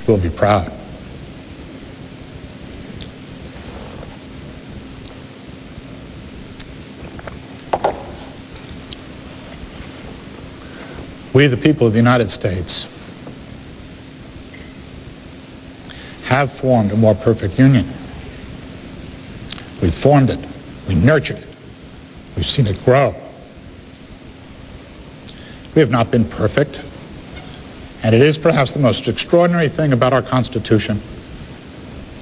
will be proud. We, the people of the United States, have formed a more perfect union. We've formed it. We nurtured it. We've seen it grow. We have not been perfect, and it is perhaps the most extraordinary thing about our Constitution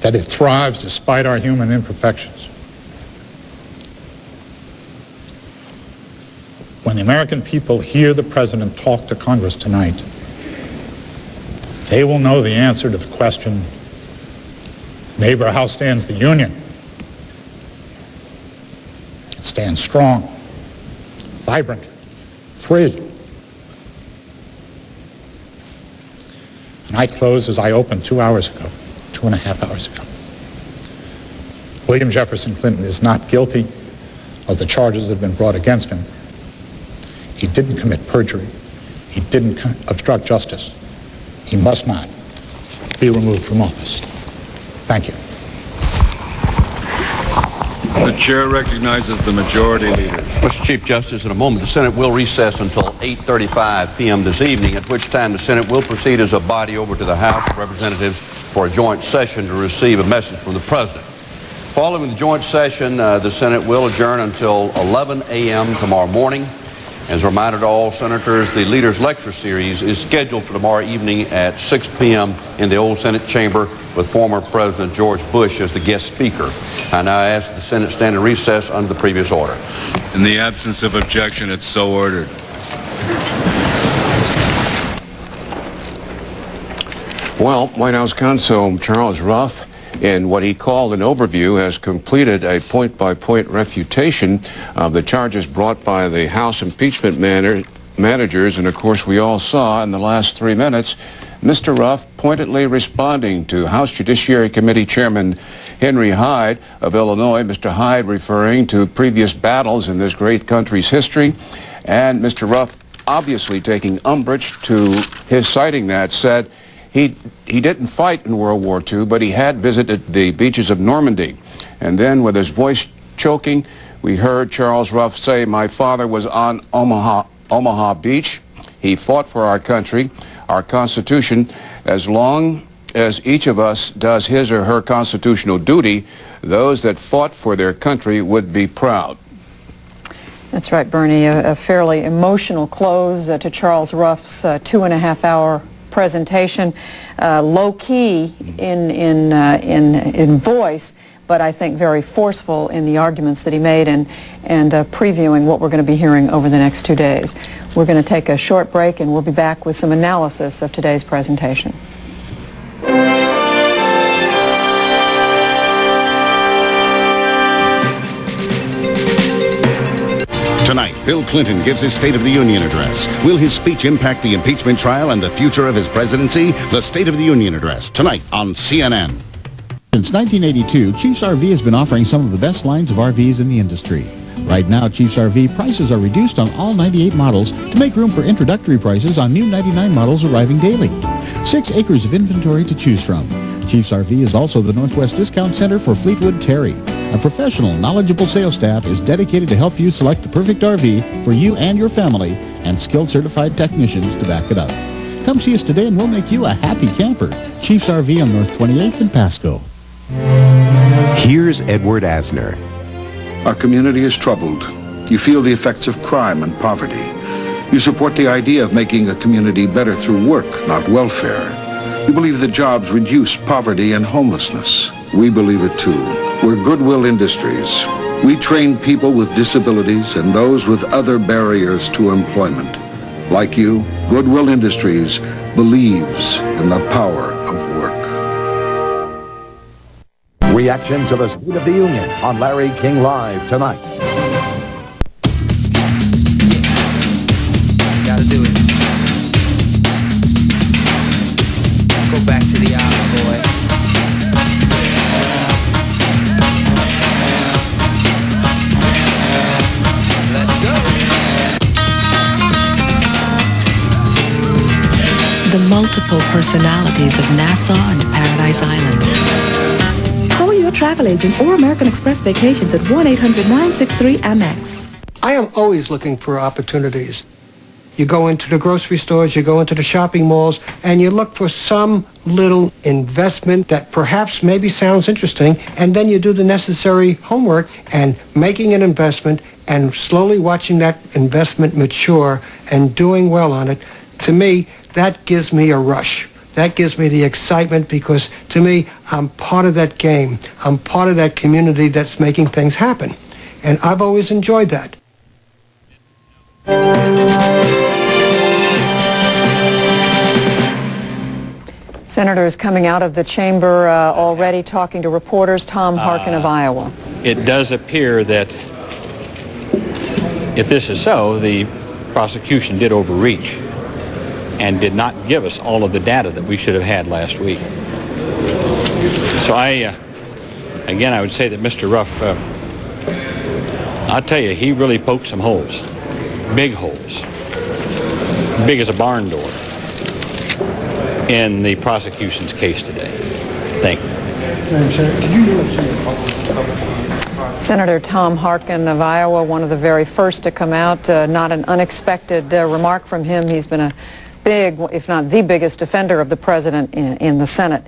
that it thrives despite our human imperfections. When the American people hear the President talk to Congress tonight, they will know the answer to the question, neighbor, how stands the Union? It stands strong, vibrant, free. And I close as I opened 2.5 hours ago. William Jefferson Clinton is not guilty of the charges that have been brought against him. He didn't commit perjury. He didn't obstruct justice. He must not be removed from office. Thank you. The chair recognizes the majority leader. Mr. Chief Justice, in a moment, the Senate will recess until 8:35 p.m. this evening, at which time the Senate will proceed as a body over to the House of Representatives for a joint session to receive a message from the President. Following the joint session, the Senate will adjourn until 11 a.m. tomorrow morning. As a reminder to all senators, the Leaders Lecture Series is scheduled for tomorrow evening at 6 p.m. in the old Senate chamber with former President George Bush as the guest speaker. I now ask that the Senate stand in recess under the previous order. In the absence of objection, it's so ordered. Well, White House counsel Charles Ruff, in what he called an overview, has completed a point-by-point refutation of the charges brought by the House impeachment managers. And of course, we all saw in the last 3 minutes Mr. Ruff pointedly responding to House Judiciary Committee Chairman Henry Hyde of Illinois. Mr. Hyde referring to previous battles in this great country's history. And Mr. Ruff obviously taking umbrage to his citing that, said he didn't fight in World War II, but he had visited the beaches of Normandy. And then with his voice choking, we heard Charles Ruff say, "My father was on Omaha Beach. He fought for our country, our Constitution. As long as each of us does his or her constitutional duty, those that fought for their country would be proud." That's right, Bernie. A fairly emotional close to Charles Ruff's 2.5-hour presentation, low-key in voice, but I think very forceful in the arguments that he made and previewing what we're going to be hearing over the next 2 days. We're going to take a short break, and we'll be back with some analysis of today's presentation. Tonight, Bill Clinton gives his State of the Union address. Will his speech impact the impeachment trial and the future of his presidency? The State of the Union address, tonight on CNN. Since 1982, Chiefs RV has been offering some of the best lines of RVs in the industry. Right now, Chiefs RV prices are reduced on all 98 models to make room for introductory prices on new 99 models arriving daily. 6 acres of inventory to choose from. Chiefs RV is also the Northwest Discount Center for Fleetwood Terry. A professional, knowledgeable sales staff is dedicated to help you select the perfect RV for you and your family, and skilled certified technicians to back it up. Come see us today and we'll make you a happy camper. Chiefs RV on North 28th in Pasco. Here's Edward Asner. Our community is troubled. You feel the effects of crime and poverty. You support the idea of making a community better through work, not welfare. You believe that jobs reduce poverty and homelessness. We believe it too. We're Goodwill Industries. We train people with disabilities and those with other barriers to employment. Like you, Goodwill Industries believes in the power of work. Reaction to the State of the Union on Larry King Live tonight. Gotta do it. Go back to the island, boy. Let's go. The multiple multiple personalities of Nassau and Paradise Island. Call your travel agent or American Express Vacations at 1-800-963-AMEX. I am always looking for opportunities. You go into the grocery stores, you go into the shopping malls, and you look for some little investment that perhaps maybe sounds interesting, and then you do the necessary homework and making an investment and slowly watching that investment mature and doing well on it. To me, that gives me a rush. That gives me the excitement because, to me, I'm part of that game. I'm part of that community that's making things happen. And I've always enjoyed that. Senators coming out of the chamber already talking to reporters. Tom Harkin of Iowa. It does appear that if this is so, the prosecution did overreach and did not give us all of the data that we should have had last week. So again, I would say that Mr. Ruff, I'll tell you, he really poked some holes, big as a barn door, in the prosecution's case today. Thank you. Senator Tom Harkin of Iowa, one of the very first to come out. Not an unexpected remark from him. He's been a big, if not the biggest, defender of the president in the Senate.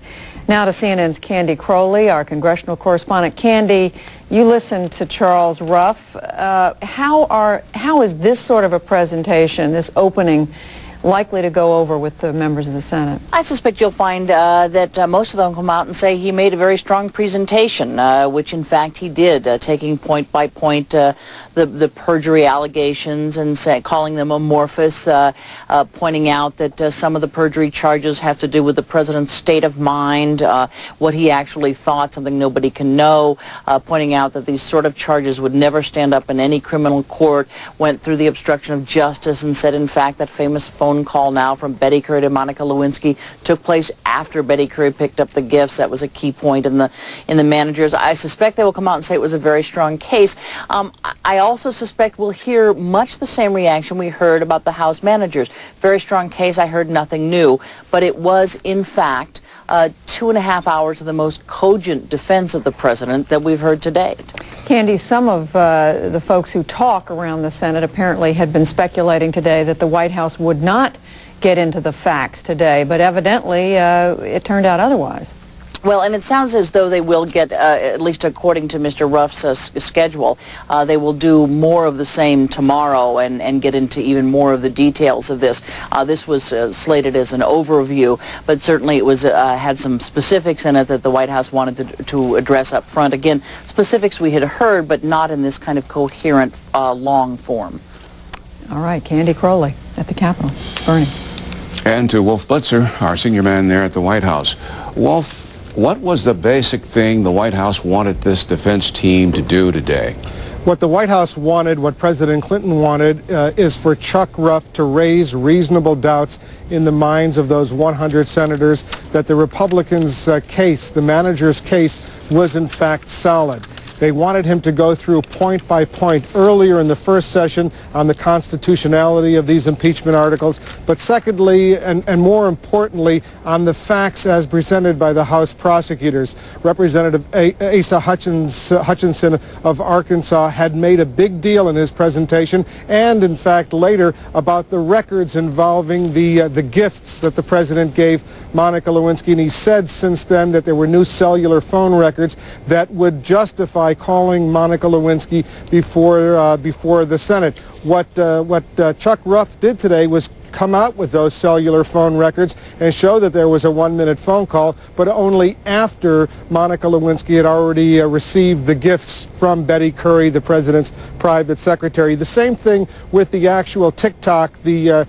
Now to CNN's Candy Crowley, our congressional correspondent. Candy, you listened to Charles Ruff. How is this sort of a presentation, this opening, likely to go over with the members of the Senate? I suspect you'll find that most of them come out and say he made a very strong presentation, which in fact he did, taking point by point the perjury allegations and calling them amorphous, pointing out that some of the perjury charges have to do with the president's state of mind, what he actually thought, something nobody can know, pointing out that these sort of charges would never stand up in any criminal court, went through the obstruction of justice and said, in fact, that famous phone call now from Betty Curry to Monica Lewinsky took place after Betty Curry picked up the gifts. That was a key point in the managers. I suspect they will come out and say it was a very strong case. I also suspect we'll hear much the same reaction we heard about the House managers. Very strong case. I heard nothing new, but it was in fact 2.5 hours of the most cogent defense of the president that we've heard to date. Candy, some of the folks who talk around the Senate apparently had been speculating today that the White House would not get into the facts today, but evidently it turned out otherwise. Well, and it sounds as though they will get, at least according to Mr. Ruff's schedule, they will do more of the same tomorrow and get into even more of the details of this. This was slated as an overview, but certainly it was had some specifics in it that the White House wanted to address up front. Again, specifics we had heard, but not in this kind of coherent, long form. All right, Candy Crowley at the Capitol. Bernie. And to Wolf Blitzer, our senior man there at the White House. Wolf, what was the basic thing the White House wanted this defense team to do today? What the White House wanted, what President Clinton wanted, is for Chuck Ruff to raise reasonable doubts in the minds of those 100 senators that the Republicans' case, the manager's case, was in fact solid. They wanted him to go through point by point earlier in the first session on the constitutionality of these impeachment articles, but secondly, and more importantly, on the facts as presented by the House prosecutors. Representative Asa Hutchinson of Arkansas had made a big deal in his presentation, and in fact later, about the records involving the gifts that the president gave Monica Lewinsky, and he said since then that there were new cellular phone records that would justify calling Monica Lewinsky before the Senate. What Chuck Ruff did today was come out with those cellular phone records and show that there was a 1-minute phone call, but only after Monica Lewinsky had already received the gifts from Betty Curry, the president's private secretary. The same thing with the actual TikTok, the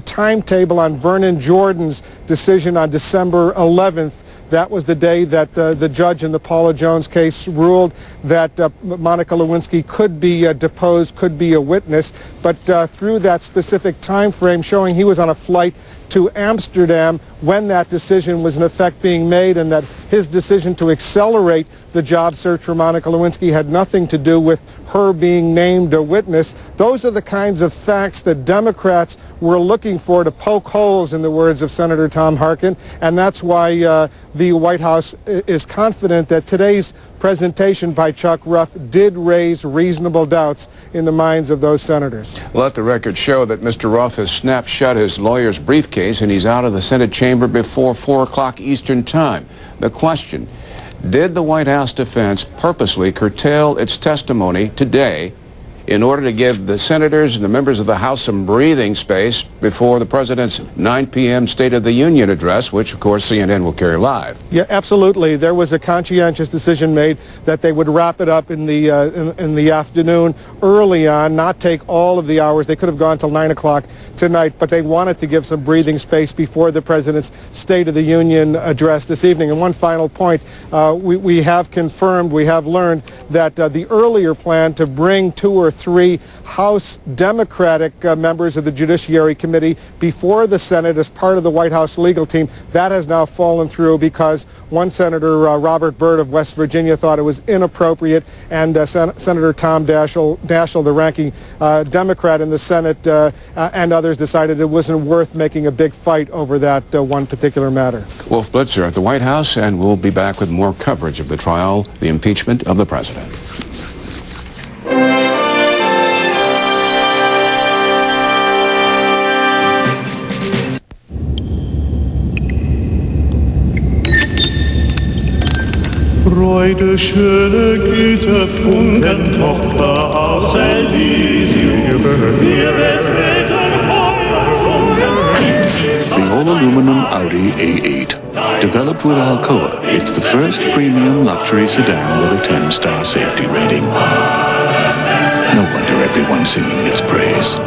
timetable on Vernon Jordan's decision on December 11th. That was the day that the judge in the Paula Jones case ruled that Monica Lewinsky could be deposed, could be a witness, but through that specific time frame showing he was on a flight to Amsterdam when that decision was in effect being made, and that his decision to accelerate the job search for Monica Lewinsky had nothing to do with her being named a witness. Those are the kinds of facts that Democrats were looking for to poke holes, in the words of Senator Tom Harkin, and that's why the White House is confident that today's presentation by Chuck Ruff did raise reasonable doubts in the minds of those senators. Let the record show that Mr. Ruff has snapped shut his lawyer's briefcase and he's out of the Senate chamber before 4 o'clock Eastern Time. The question, did the White House defense purposely curtail its testimony today in order to give the senators and the members of the House some breathing space before the President's 9 p.m. State of the Union address, which, of course, CNN will carry live? Yeah, absolutely. There was a conscientious decision made that they would wrap it up in the afternoon early on, not take all of the hours. They could have gone till 9 o'clock tonight, but they wanted to give some breathing space before the President's State of the Union address this evening. And one final point, we have confirmed, we have learned that the earlier plan to bring 2 or 3 House Democratic members of the Judiciary Committee before the Senate as part of the White House legal team, that has now fallen through because one Senator, Robert Byrd of West Virginia, thought it was inappropriate, and Senator Tom Daschle, the ranking Democrat in the Senate, and others decided it wasn't worth making a big fight over that one particular matter. Wolf Blitzer at the White House, and we'll be back with more coverage of the trial, the impeachment of the President. Freude, schöne Güte, Funkentochter aus Elysium, wir betreten The all-aluminum Audi A8. Developed with Alcoa, it's the first premium luxury sedan with a 10-star safety rating. No wonder everyone's singing its praise.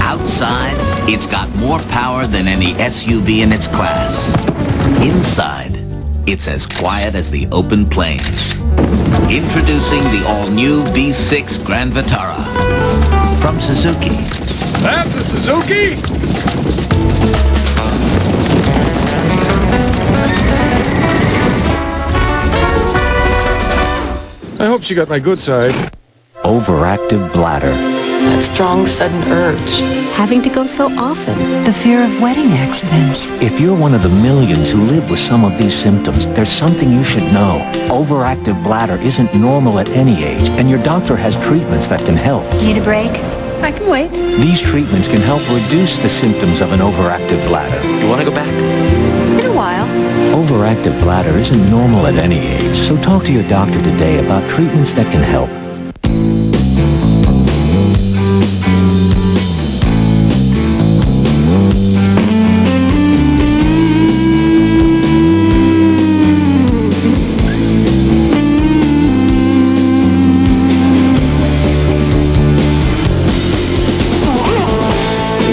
Outside, it's got more power than any SUV in its class. Inside, it's as quiet as the open plains. Introducing the all-new V6 Grand Vitara from Suzuki. That's a Suzuki! I hope she got my good side. Overactive bladder. That strong, sudden urge. Having to go so often. The fear of wedding accidents. If you're one of the millions who live with some of these symptoms, there's something you should know. Overactive bladder isn't normal at any age, and your doctor has treatments that can help. Need a break? I can wait. These treatments can help reduce the symptoms of an overactive bladder. You want to go back? In a while. Overactive bladder isn't normal at any age, so talk to your doctor today about treatments that can help.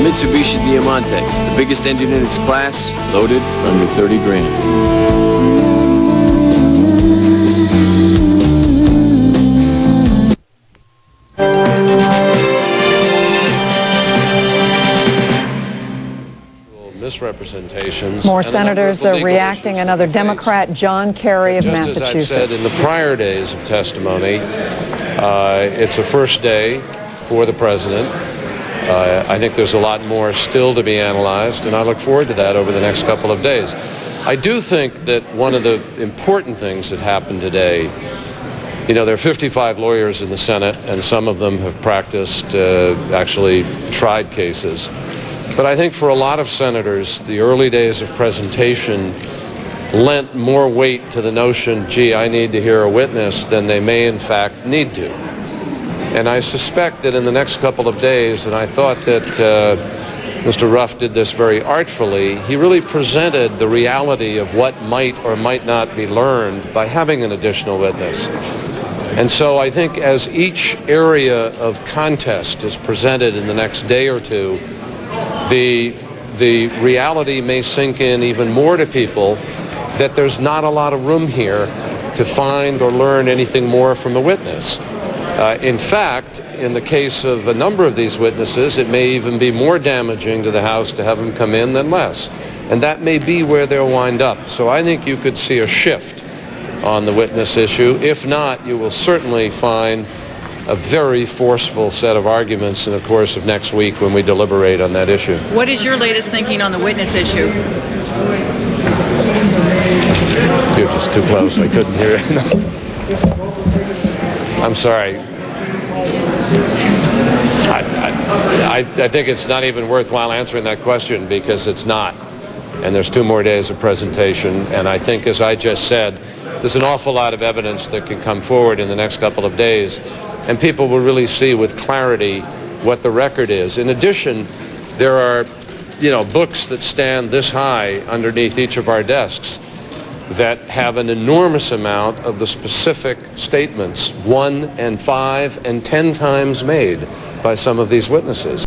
Mitsubishi Diamante, the biggest engine in its class, loaded for under 30 grand. Misrepresentations. More senators are reacting. Another Democrat, John Kerry of Massachusetts. Just as I've said in the prior days of testimony, it's a first day for the president. I think there's a lot more still to be analyzed, and I look forward to that over the next couple of days. I do think that one of the important things that happened today, you know, there are 55 lawyers in the Senate, and some of them have practiced, actually tried cases. But I think for a lot of senators, the early days of presentation lent more weight to the notion, gee, I need to hear a witness, than they may in fact need to. And I suspect that in the next couple of days, and I thought that Mr. Ruff did this very artfully, he really presented the reality of what might or might not be learned by having an additional witness. And so I think as each area of contest is presented in the next day or two, the reality may sink in even more to people that there's not a lot of room here to find or learn anything more from a witness. In fact, in the case of a number of these witnesses, it may even be more damaging to the House to have them come in than less. And that may be where they'll wind up. So I think you could see a shift on the witness issue. If not, you will certainly find a very forceful set of arguments in the course of next week when we deliberate on that issue. What is your latest thinking on the witness issue? You're just too close. I couldn't hear it. I'm sorry. I think it's not even worthwhile answering that question because it's not. And there's 2 more days of presentation. And I think, as I just said, there's an awful lot of evidence that can come forward in the next couple of days. And people will really see with clarity what the record is. In addition, there are, books that stand this high underneath each of our desks that have an enormous amount of the specific statements 1 and 5 and 10 times made by some of these witnesses.